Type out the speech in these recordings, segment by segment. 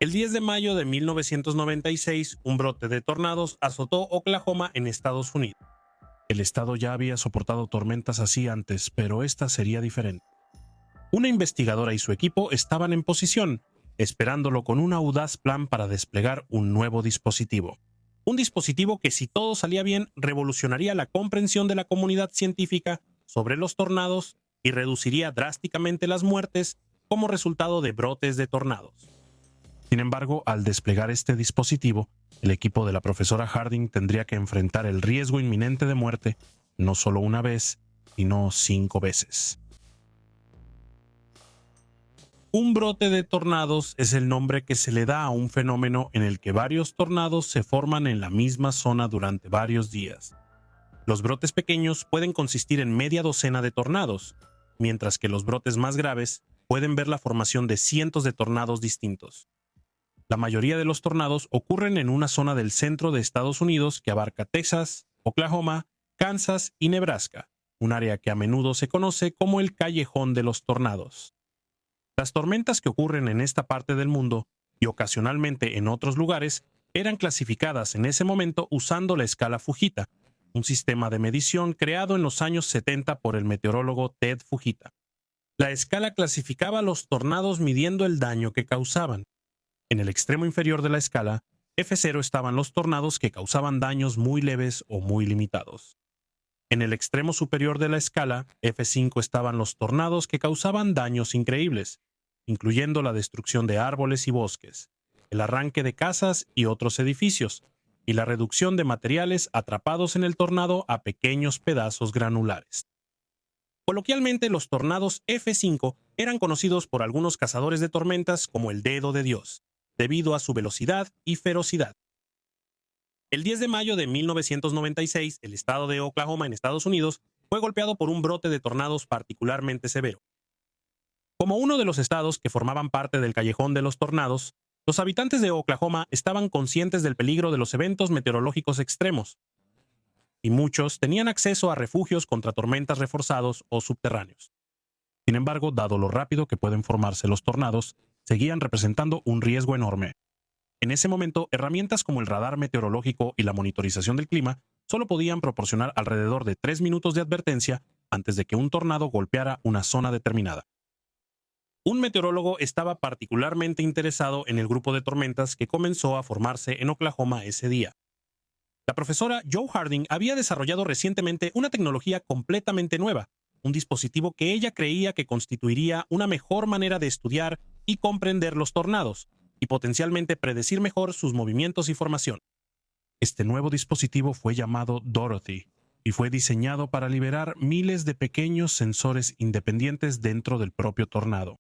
El 10 de mayo de 1996, un brote de tornados azotó Oklahoma en Estados Unidos. El estado ya había soportado tormentas así antes, pero esta sería diferente. Una investigadora y su equipo estaban en posición, esperándolo con un audaz plan para desplegar un nuevo dispositivo. Un dispositivo que, si todo salía bien, revolucionaría la comprensión de la comunidad científica sobre los tornados y reduciría drásticamente las muertes como resultado de brotes de tornados. Sin embargo, al desplegar este dispositivo, el equipo de la profesora Harding tendría que enfrentar el riesgo inminente de muerte no solo una vez, sino 5 veces. Un brote de tornados es el nombre que se le da a un fenómeno en el que varios tornados se forman en la misma zona durante varios días. Los brotes pequeños pueden consistir en media docena de tornados, mientras que los brotes más graves pueden ver la formación de cientos de tornados distintos. La mayoría de los tornados ocurren en una zona del centro de Estados Unidos que abarca Texas, Oklahoma, Kansas y Nebraska, un área que a menudo se conoce como el Callejón de los Tornados. Las tormentas que ocurren en esta parte del mundo, y ocasionalmente en otros lugares, eran clasificadas en ese momento usando la escala Fujita, un sistema de medición creado en los años 70 por el meteorólogo Ted Fujita. La escala clasificaba los tornados midiendo el daño que causaban. En el extremo inferior de la escala, F0 estaban los tornados que causaban daños muy leves o muy limitados. En el extremo superior de la escala, F5 estaban los tornados que causaban daños increíbles, incluyendo la destrucción de árboles y bosques, el arranque de casas y otros edificios, y la reducción de materiales atrapados en el tornado a pequeños pedazos granulares. Coloquialmente, los tornados F5 eran conocidos por algunos cazadores de tormentas como el dedo de Dios, debido a su velocidad y ferocidad. El 10 de mayo de 1996, el estado de Oklahoma en Estados Unidos fue golpeado por un brote de tornados particularmente severo. Como uno de los estados que formaban parte del Callejón de los Tornados, los habitantes de Oklahoma estaban conscientes del peligro de los eventos meteorológicos extremos, y muchos tenían acceso a refugios contra tormentas reforzados o subterráneos. Sin embargo, dado lo rápido que pueden formarse los tornados, seguían representando un riesgo enorme. En ese momento, herramientas como el radar meteorológico y la monitorización del clima solo podían proporcionar alrededor de 3 minutos de advertencia antes de que un tornado golpeara una zona determinada. Un meteorólogo estaba particularmente interesado en el grupo de tormentas que comenzó a formarse en Oklahoma ese día. La profesora Jo Harding había desarrollado recientemente una tecnología completamente nueva, un dispositivo que ella creía que constituiría una mejor manera de estudiar y comprender los tornados, y potencialmente predecir mejor sus movimientos y formación. Este nuevo dispositivo fue llamado Dorothy, y fue diseñado para liberar miles de pequeños sensores independientes dentro del propio tornado.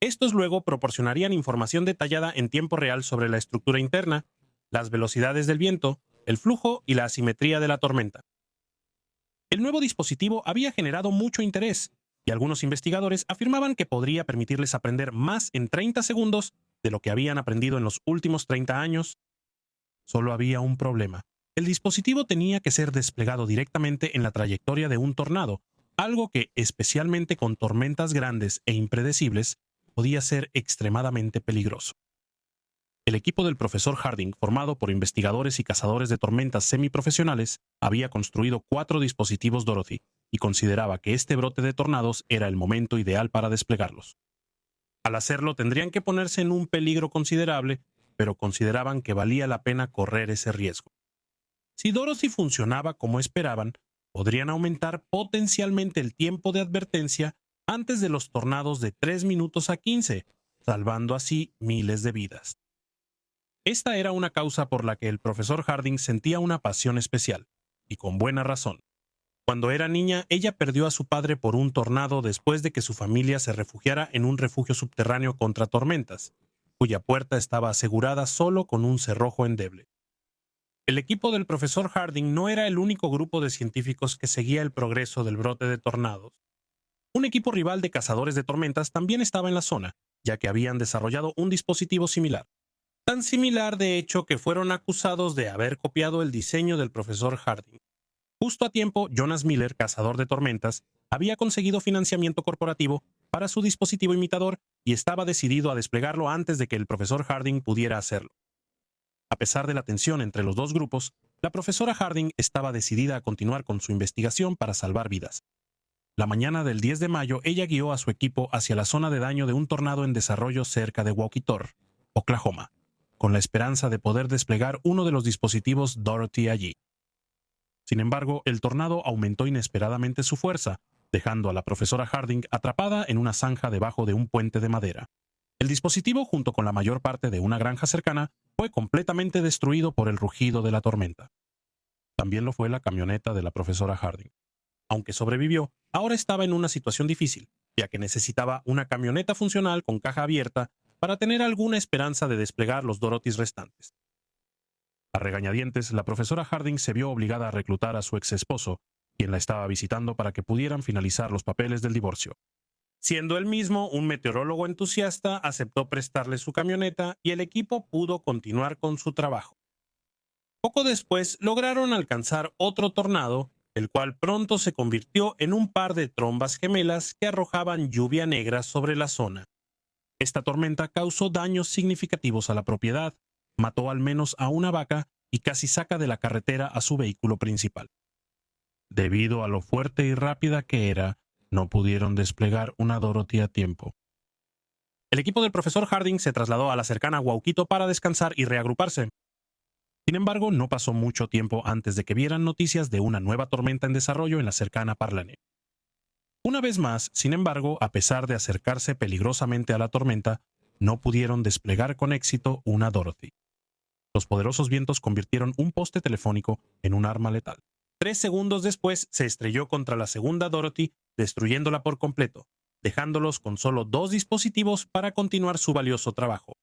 Estos luego proporcionarían información detallada en tiempo real sobre la estructura interna, las velocidades del viento, el flujo y la asimetría de la tormenta. El nuevo dispositivo había generado mucho interés, y algunos investigadores afirmaban que podría permitirles aprender más en 30 segundos de lo que habían aprendido en los últimos 30 años. Solo había un problema. El dispositivo tenía que ser desplegado directamente en la trayectoria de un tornado, algo que, especialmente con tormentas grandes e impredecibles, podía ser extremadamente peligroso. El equipo del profesor Harding, formado por investigadores y cazadores de tormentas semiprofesionales, había construido 4 dispositivos Dorothy y consideraba que este brote de tornados era el momento ideal para desplegarlos. Al hacerlo tendrían que ponerse en un peligro considerable, pero consideraban que valía la pena correr ese riesgo. Si Dorothy funcionaba como esperaban, podrían aumentar potencialmente el tiempo de advertencia antes de los tornados de 3 minutos a 15, salvando así miles de vidas. Esta era una causa por la que el profesor Harding sentía una pasión especial, y con buena razón. Cuando era niña, ella perdió a su padre por un tornado después de que su familia se refugiara en un refugio subterráneo contra tormentas, cuya puerta estaba asegurada solo con un cerrojo endeble. El equipo del profesor Harding no era el único grupo de científicos que seguía el progreso del brote de tornados. Un equipo rival de cazadores de tormentas también estaba en la zona, ya que habían desarrollado un dispositivo similar. Tan similar, de hecho, que fueron acusados de haber copiado el diseño del profesor Harding. Justo a tiempo, Jonas Miller, cazador de tormentas, había conseguido financiamiento corporativo para su dispositivo imitador y estaba decidido a desplegarlo antes de que el profesor Harding pudiera hacerlo. A pesar de la tensión entre los dos grupos, la profesora Harding estaba decidida a continuar con su investigación para salvar vidas. La mañana del 10 de mayo, ella guió a su equipo hacia la zona de daño de un tornado en desarrollo cerca de Wauketor, Oklahoma, con la esperanza de poder desplegar uno de los dispositivos Dorothy allí. Sin embargo, el tornado aumentó inesperadamente su fuerza, dejando a la profesora Harding atrapada en una zanja debajo de un puente de madera. El dispositivo, junto con la mayor parte de una granja cercana, fue completamente destruido por el rugido de la tormenta. También lo fue la camioneta de la profesora Harding. Aunque sobrevivió, ahora estaba en una situación difícil, ya que necesitaba una camioneta funcional con caja abierta para tener alguna esperanza de desplegar los Dorothys restantes. A regañadientes, la profesora Harding se vio obligada a reclutar a su ex esposo, quien la estaba visitando para que pudieran finalizar los papeles del divorcio. Siendo él mismo un meteorólogo entusiasta, aceptó prestarle su camioneta y el equipo pudo continuar con su trabajo. Poco después lograron alcanzar otro tornado, el cual pronto se convirtió en un par de trombas gemelas que arrojaban lluvia negra sobre la zona. Esta tormenta causó daños significativos a la propiedad, mató al menos a una vaca y casi saca de la carretera a su vehículo principal. Debido a lo fuerte y rápida que era, no pudieron desplegar una Dorothy a tiempo. El equipo del profesor Harding se trasladó a la cercana Wauketo para descansar y reagruparse. Sin embargo, no pasó mucho tiempo antes de que vieran noticias de una nueva tormenta en desarrollo en la cercana Parlane. Una vez más, sin embargo, a pesar de acercarse peligrosamente a la tormenta, no pudieron desplegar con éxito una Dorothy. Los poderosos vientos convirtieron un poste telefónico en un arma letal. 3 segundos después se estrelló contra la segunda Dorothy, destruyéndola por completo, dejándolos con solo 2 dispositivos para continuar su valioso trabajo.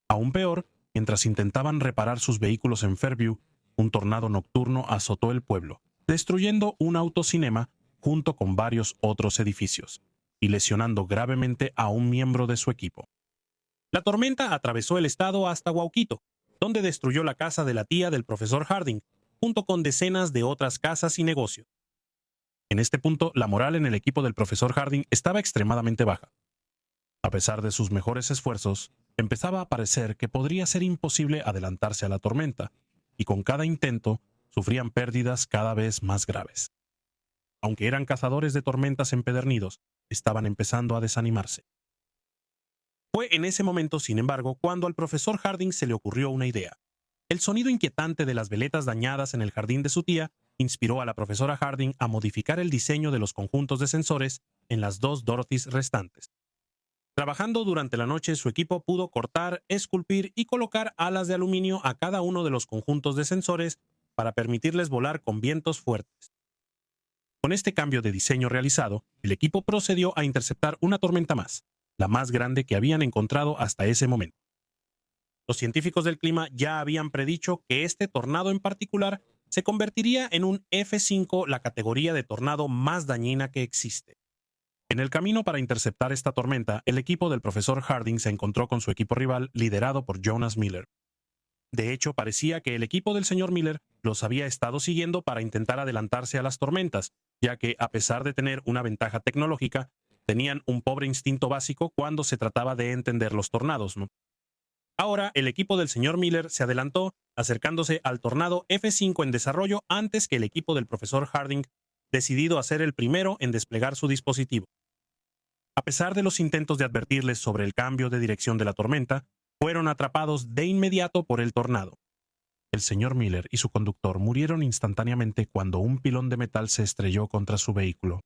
Aún peor, mientras intentaban reparar sus vehículos en Fairview, un tornado nocturno azotó el pueblo, destruyendo un autocinema junto con varios otros edificios, y lesionando gravemente a un miembro de su equipo. La tormenta atravesó el estado hasta Wauketo, donde destruyó la casa de la tía del profesor Harding, junto con decenas de otras casas y negocios. En este punto, la moral en el equipo del profesor Harding estaba extremadamente baja. A pesar de sus mejores esfuerzos, empezaba a parecer que podría ser imposible adelantarse a la tormenta, y con cada intento sufrían pérdidas cada vez más graves. Aunque eran cazadores de tormentas empedernidos, estaban empezando a desanimarse. Fue en ese momento, sin embargo, cuando al profesor Harding se le ocurrió una idea. El sonido inquietante de las veletas dañadas en el jardín de su tía inspiró a la profesora Harding a modificar el diseño de los conjuntos de sensores en las 2 Dorothys restantes. Trabajando durante la noche, su equipo pudo cortar, esculpir y colocar alas de aluminio a cada uno de los conjuntos de sensores para permitirles volar con vientos fuertes. Con este cambio de diseño realizado, el equipo procedió a interceptar una tormenta más, la más grande que habían encontrado hasta ese momento. Los científicos del clima ya habían predicho que este tornado en particular se convertiría en un F5, la categoría de tornado más dañina que existe. En el camino para interceptar esta tormenta, el equipo del profesor Harding se encontró con su equipo rival liderado por Jonas Miller. De hecho, parecía que el equipo del señor Miller los había estado siguiendo para intentar adelantarse a las tormentas, ya que, a pesar de tener una ventaja tecnológica, tenían un pobre instinto básico cuando se trataba de entender los tornados, ¿no? Ahora, el equipo del señor Miller se adelantó, acercándose al tornado F5 en desarrollo antes que el equipo del profesor Harding, decidido a ser el primero en desplegar su dispositivo. A pesar de los intentos de advertirles sobre el cambio de dirección de la tormenta, fueron atrapados de inmediato por el tornado. El señor Miller y su conductor murieron instantáneamente cuando un pilón de metal se estrelló contra su vehículo.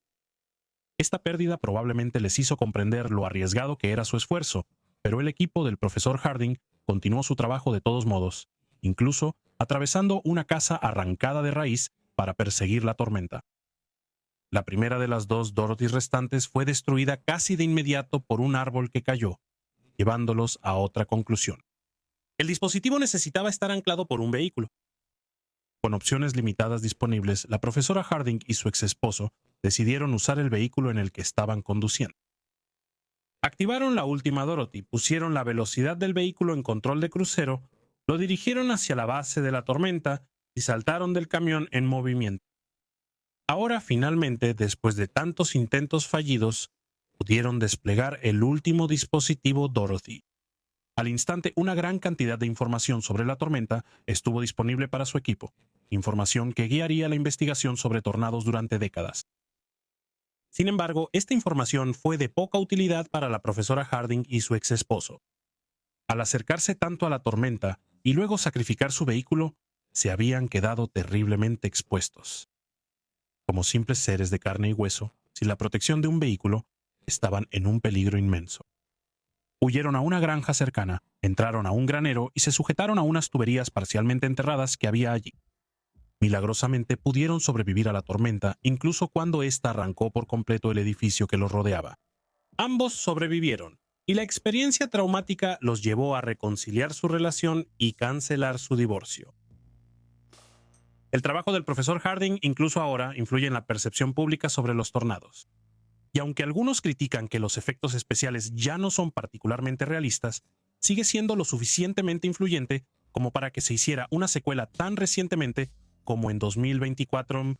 Esta pérdida probablemente les hizo comprender lo arriesgado que era su esfuerzo, pero el equipo del profesor Harding continuó su trabajo de todos modos, incluso atravesando una casa arrancada de raíz para perseguir la tormenta. La primera de las 2 Dorothys restantes fue destruida casi de inmediato por un árbol que cayó, llevándolos a otra conclusión. El dispositivo necesitaba estar anclado por un vehículo. Con opciones limitadas disponibles, la profesora Harding y su ex esposo decidieron usar el vehículo en el que estaban conduciendo. Activaron la última Dorothy, pusieron la velocidad del vehículo en control de crucero, lo dirigieron hacia la base de la tormenta y saltaron del camión en movimiento. Ahora finalmente, después de tantos intentos fallidos, pudieron desplegar el último dispositivo Dorothy. Al instante, una gran cantidad de información sobre la tormenta estuvo disponible para su equipo, información que guiaría la investigación sobre tornados durante décadas. Sin embargo, esta información fue de poca utilidad para la profesora Harding y su ex esposo. Al acercarse tanto a la tormenta y luego sacrificar su vehículo, se habían quedado terriblemente expuestos. Como simples seres de carne y hueso, sin la protección de un vehículo, estaban en un peligro inmenso. Huyeron a una granja cercana, entraron a un granero y se sujetaron a unas tuberías parcialmente enterradas que había allí. Milagrosamente pudieron sobrevivir a la tormenta, incluso cuando ésta arrancó por completo el edificio que los rodeaba. Ambos sobrevivieron, y la experiencia traumática los llevó a reconciliar su relación y cancelar su divorcio. El trabajo del profesor Harding, incluso ahora, influye en la percepción pública sobre los tornados. Y aunque algunos critican que los efectos especiales ya no son particularmente realistas, sigue siendo lo suficientemente influyente como para que se hiciera una secuela tan recientemente como en 2024